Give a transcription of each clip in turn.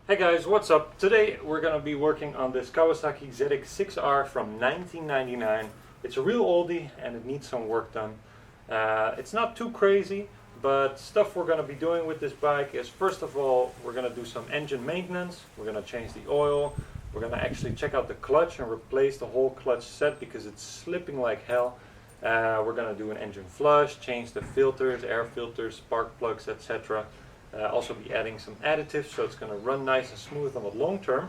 Hey guys, what's up? Today we're going to be working on this Kawasaki ZX6R from 1999. It's a real oldie and it needs some work done. It's not too crazy, but stuff we're going to be doing with this bike is, first of all, we're going to do some engine maintenance. We're going to change the oil. We're going to actually check out the clutch and replace the whole clutch set because it's slipping like hell. We're going to do an engine flush, change the filters, air filters, spark plugs, etc. Also be adding some additives so it's going to run nice and smooth on the long term.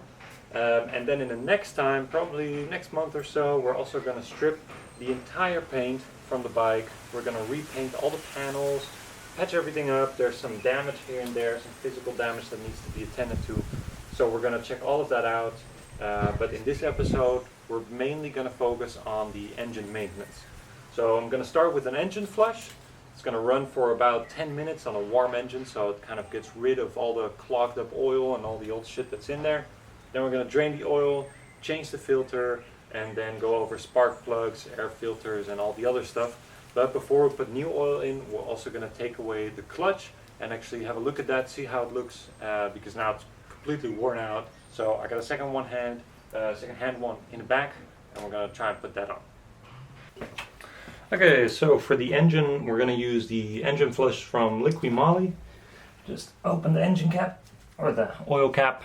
And then in the next time, probably next month or so, we're also going to strip the entire paint from the bike. We're going to repaint all the panels, patch everything up. There's some damage here and there, some physical damage that needs to be attended to. So we're going to check all of that out. But in this episode, we're mainly going to focus on the engine maintenance. So I'm going to start with an engine flush. It's going to run for about 10 minutes on a warm engine, so it kind of gets rid of all the clogged up oil and all the old shit that's in there. Then we're going to drain the oil, change the filter, and then go over spark plugs, air filters, and all the other stuff. But before we put new oil in, we're also going to take away the clutch and actually have a look at that, see how it looks, because now it's completely worn out. So I got a second hand one in the back, and we're going to try and put that on. Okay, so for the engine, we're going to use the engine flush from Liqui Moly. Just open the engine cap, or the oil cap.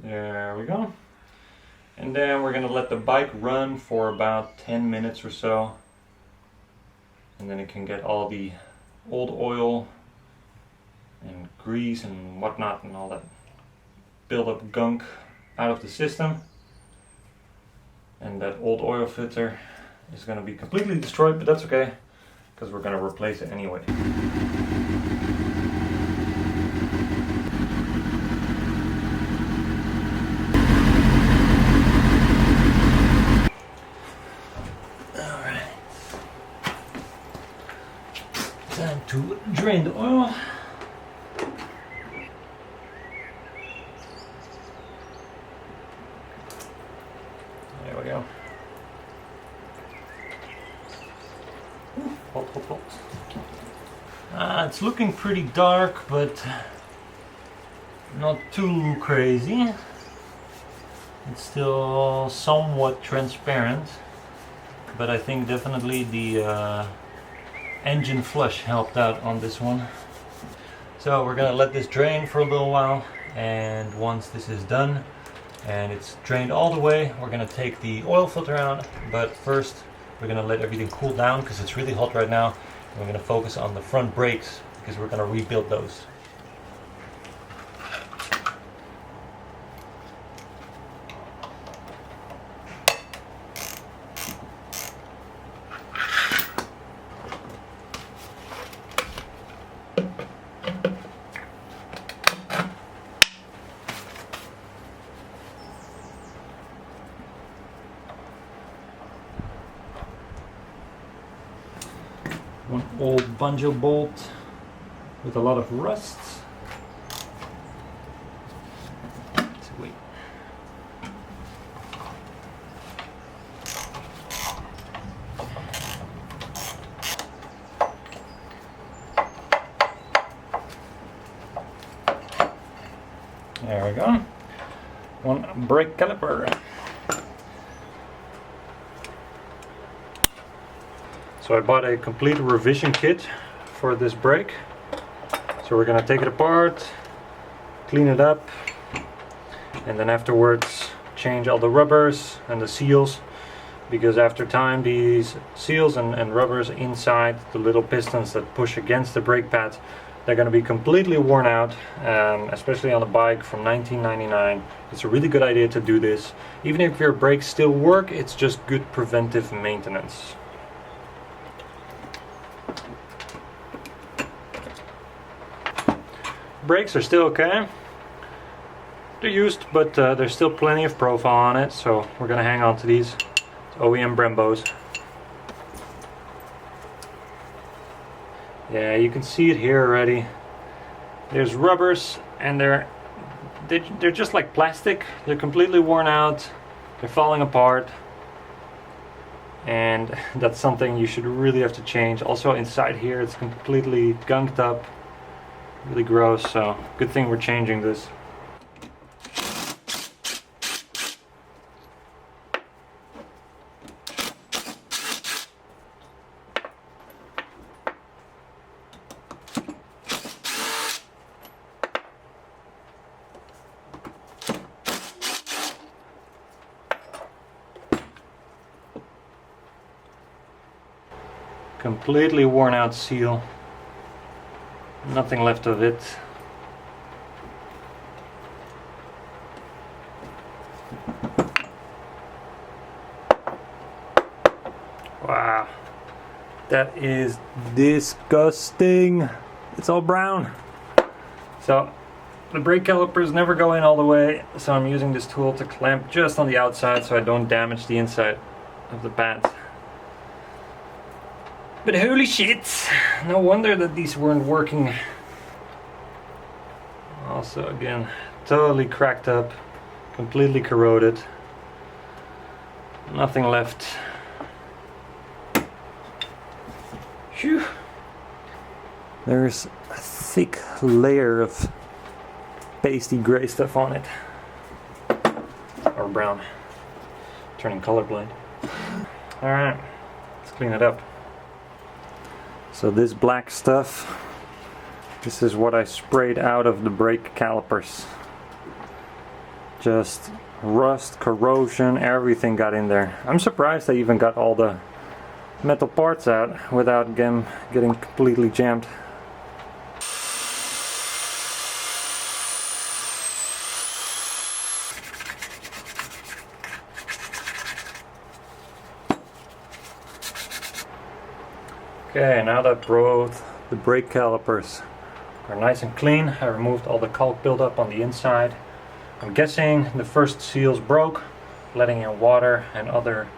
There we go. And then we're going to let the bike run for about 10 minutes or so. And then it can get all the old oil and grease and whatnot and all that build-up gunk out of the system, and that old oil filter is going to be completely destroyed, but that's okay because we're going to replace it anyway. Alright, time to drain the oil. There we go. Halt. It's looking pretty dark, but not too crazy. It's still somewhat transparent, but I think definitely the engine flush helped out on this one. So we're gonna let this drain for a little while, and once this is done and it's drained all the way, we're going to take the oil filter out, but first we're going to let everything cool down because it's really hot right now. And we're going to focus on the front brakes because we're going to rebuild those. One old banjo bolt with a lot of rust. Wait. There we go. One brake caliper. So I bought a complete revision kit for this brake. So we're gonna take it apart, clean it up, and then afterwards change all the rubbers and the seals, because after time these seals and rubbers inside the little pistons that push against the brake pads, they're gonna be completely worn out, especially on a bike from 1999. It's a really good idea to do this. Even if your brakes still work, it's just good preventive maintenance. Brakes are still okay. They're used, but there's still plenty of profile on it, so we're gonna hang on to these. It's OEM Brembos. Yeah, you can see it here already. There's rubbers, and they're just like plastic. They're completely worn out. They're falling apart. and that's something you should really have to change. Also inside here it's completely gunked up, really gross, so good thing we're changing this. Completely worn out seal, nothing left of it. Wow, that is disgusting. It's all brown. So the brake calipers never go in all the way, so I'm using this tool to clamp just on the outside so I don't damage the inside of the pads. But holy shit, no wonder that these weren't working. Also again, totally cracked up, completely corroded. Nothing left. Phew. There's a thick layer of pasty gray stuff on it. Or brown. Turning colorblind. Alright, let's clean it up. So this black stuff, this is what I sprayed out of the brake calipers. Just rust, corrosion, everything got in there. I'm surprised I even got all the metal parts out without them getting completely jammed. Okay, now that both the brake calipers are nice and clean, I removed all the caulk buildup on the inside. I'm guessing the first seals broke, letting in water and other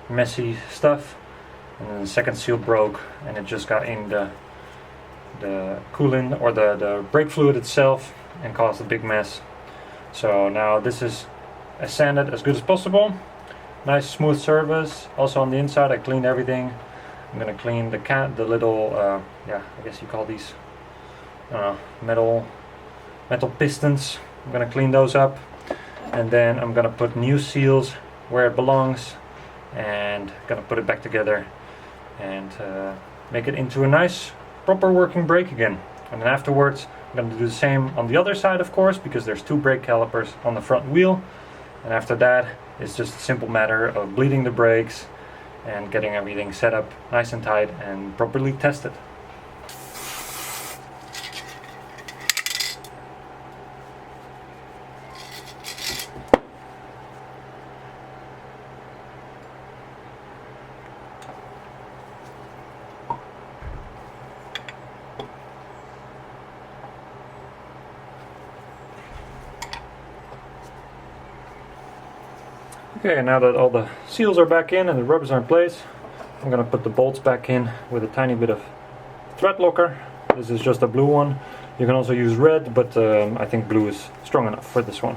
messy stuff. And then the second seal broke and it just got in the coolant or the brake fluid itself and caused a big mess. So now this is sanded as good as possible. Nice smooth surface. Also on the inside I cleaned everything. I'm gonna clean the little, yeah, I guess you call these metal pistons. I'm gonna clean those up, and then I'm gonna put new seals where it belongs, and gonna put it back together and make it into a nice, proper working brake again. And then afterwards, I'm gonna do the same on the other side, of course, because there's two brake calipers on the front wheel. And after that, it's just a simple matter of bleeding the brakes and getting everything set up nice and tight and properly tested. Okay, now that all the seals are back in and the rubbers are in place, I'm gonna put the bolts back in with a tiny bit of thread locker. This is just a blue one. You can also use red, but I think blue is strong enough for this one.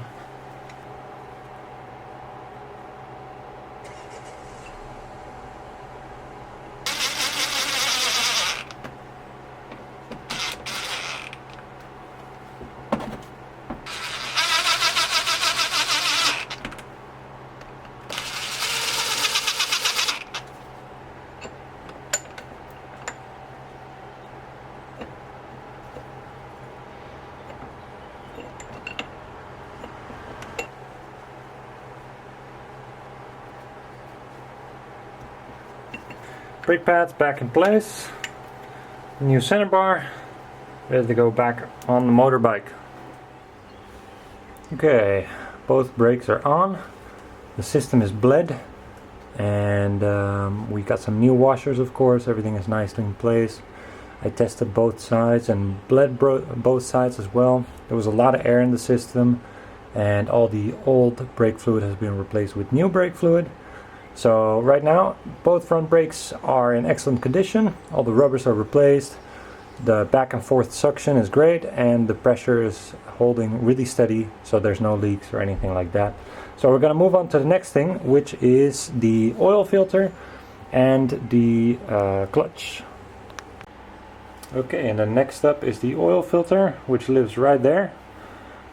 Brake pads back in place, new center bar, ready to go back on the motorbike. Okay, both brakes are on, the system is bled, and we got some new washers, of course. Everything is nicely in place. I tested both sides and bled both sides as well. There was a lot of air in the system, and all the old brake fluid has been replaced with new brake fluid. So right now both front brakes are in excellent condition. All the rubbers are replaced, the back and forth suction is great, and the pressure is holding really steady, so there's no leaks or anything like that. So we're going to move on to the next thing, which is the oil filter. and the clutch. Okay, and then next up is the oil filter, which lives right there.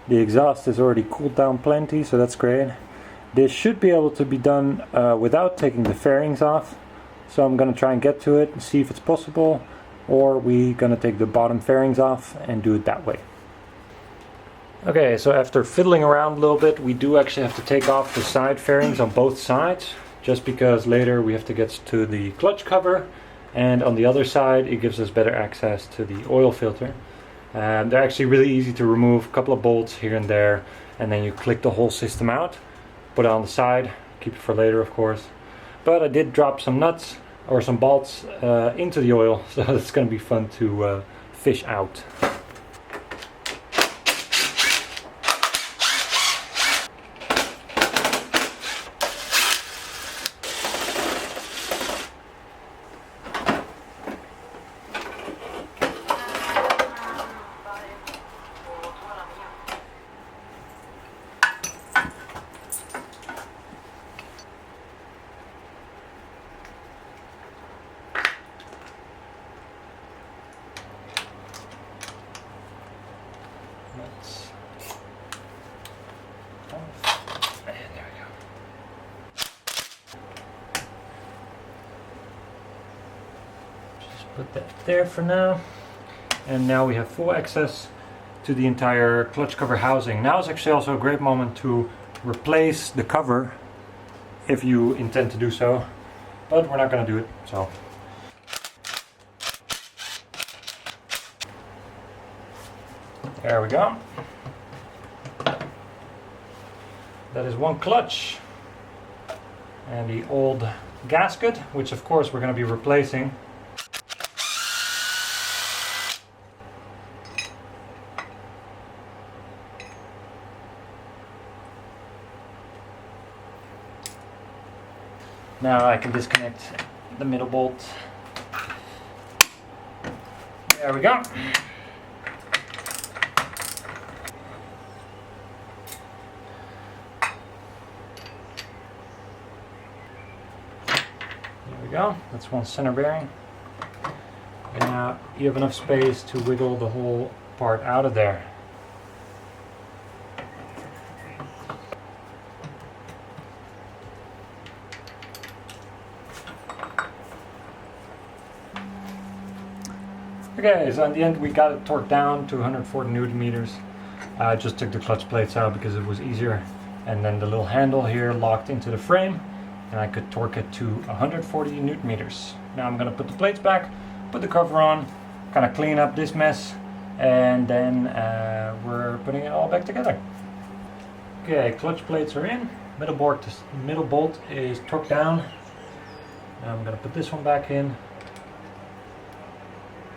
The exhaust is already cooled down plenty, so that's great. This should be able to be done without taking the fairings off. So I'm going to try and get to it and see if it's possible, or we're going to take the bottom fairings off and do it that way. Okay, so after fiddling around a little bit, we do actually have to take off the side fairings on both sides, just because later we have to get to the clutch cover, and on the other side it gives us better access to the oil filter. They're actually really easy to remove, a couple of bolts here and there, and then you click the whole system out, put it on the side, keep it for later of course. But I did drop some nuts or some bolts into the oil, so it's going to be fun to fish out. And there we go. Just put that there for now. And now we have full access to the entire clutch cover housing. Now is actually also a great moment to replace the cover if you intend to do so, but we're not going to do it, so. There we go. That is one clutch. And the old gasket, which of course we're going to be replacing. Now I can disconnect the middle bolt. There we go. There we go. That's one center bearing. And now you have enough space to wiggle the whole part out of there. Okay, so in the end we got it torqued down to 140 Newton meters. I just took the clutch plates out because it was easier, and then the little handle here locked into the frame, and I could torque it to 140 Newton meters. Now I'm going to put the plates back, put the cover on, kind of clean up this mess, and then we're putting it all back together. Okay, clutch plates are in, middle bolt is torqued down. Now I'm going to put this one back in.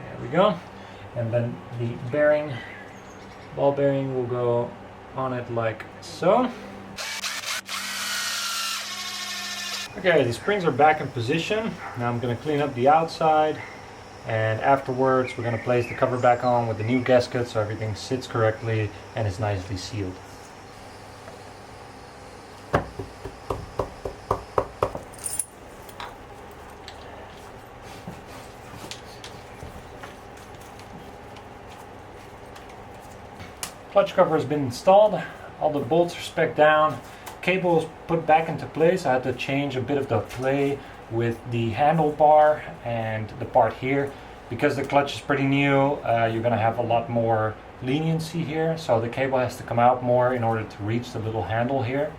There we go, and then the bearing, ball bearing, will go on it like so. Okay, the springs are back in position. Now I'm going to clean up the outside, and afterwards we're going to place the cover back on with the new gasket so everything sits correctly and is nicely sealed. Clutch cover has been installed, all the bolts are spec'd down, cable is put back into place. I had to change a bit of the play with the handlebar and the part here. Because the clutch is pretty new, you're going to have a lot more leniency here, so the cable has to come out more in order to reach the little handle here.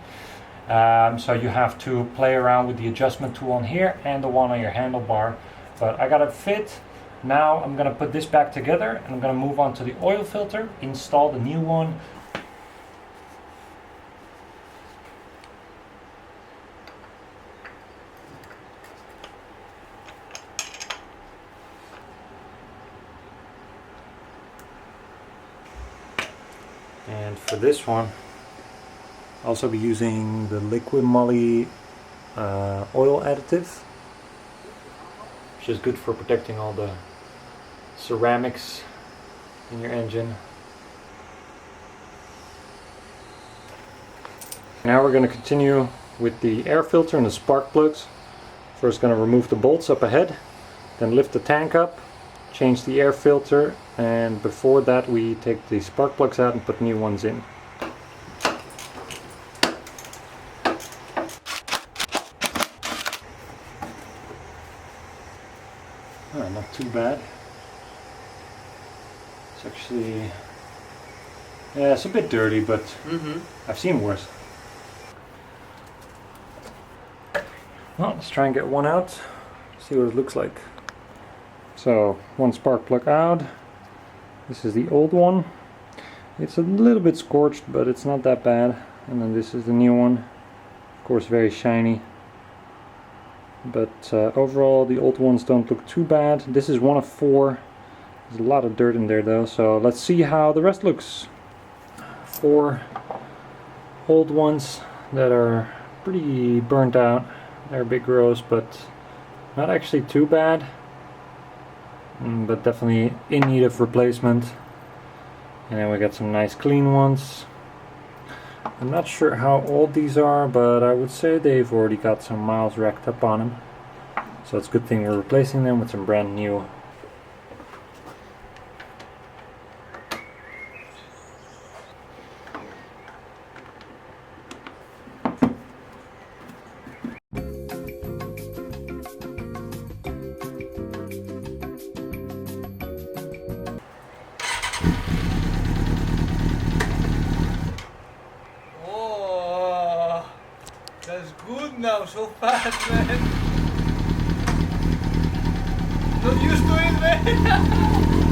So you have to play around with the adjustment tool on here and the one on your handlebar, but I got it fit. Now I'm going to put this back together, and I'm going to move on to the oil filter, install the new one. And for this one, I'll also be using the liquid moly oil additive, which is good for protecting all the ceramics in your engine. Now we're going to continue with the air filter and the spark plugs. First gonna remove the bolts up ahead, then lift the tank up, change the air filter, and before that we take the spark plugs out and put new ones in. Oh, not too bad. It's actually, yeah, it's a bit dirty, but I've seen worse. Well, let's try and get one out, see what it looks like. So, one spark plug out. This is the old one. It's a little bit scorched, but it's not that bad. And then this is the new one. Of course, very shiny. But overall, the old ones don't look too bad. This is one of 4. There's a lot of dirt in there though, so let's see how the rest looks. 4 old ones that are pretty burnt out. They're a bit gross, but not actually too bad. But definitely in need of replacement. And then we got some nice clean ones. I'm not sure how old these are, but I would say they've already got some miles racked up on them. So it's a good thing we're replacing them with some brand new. That's good now, so fast, man. Not used to it, man.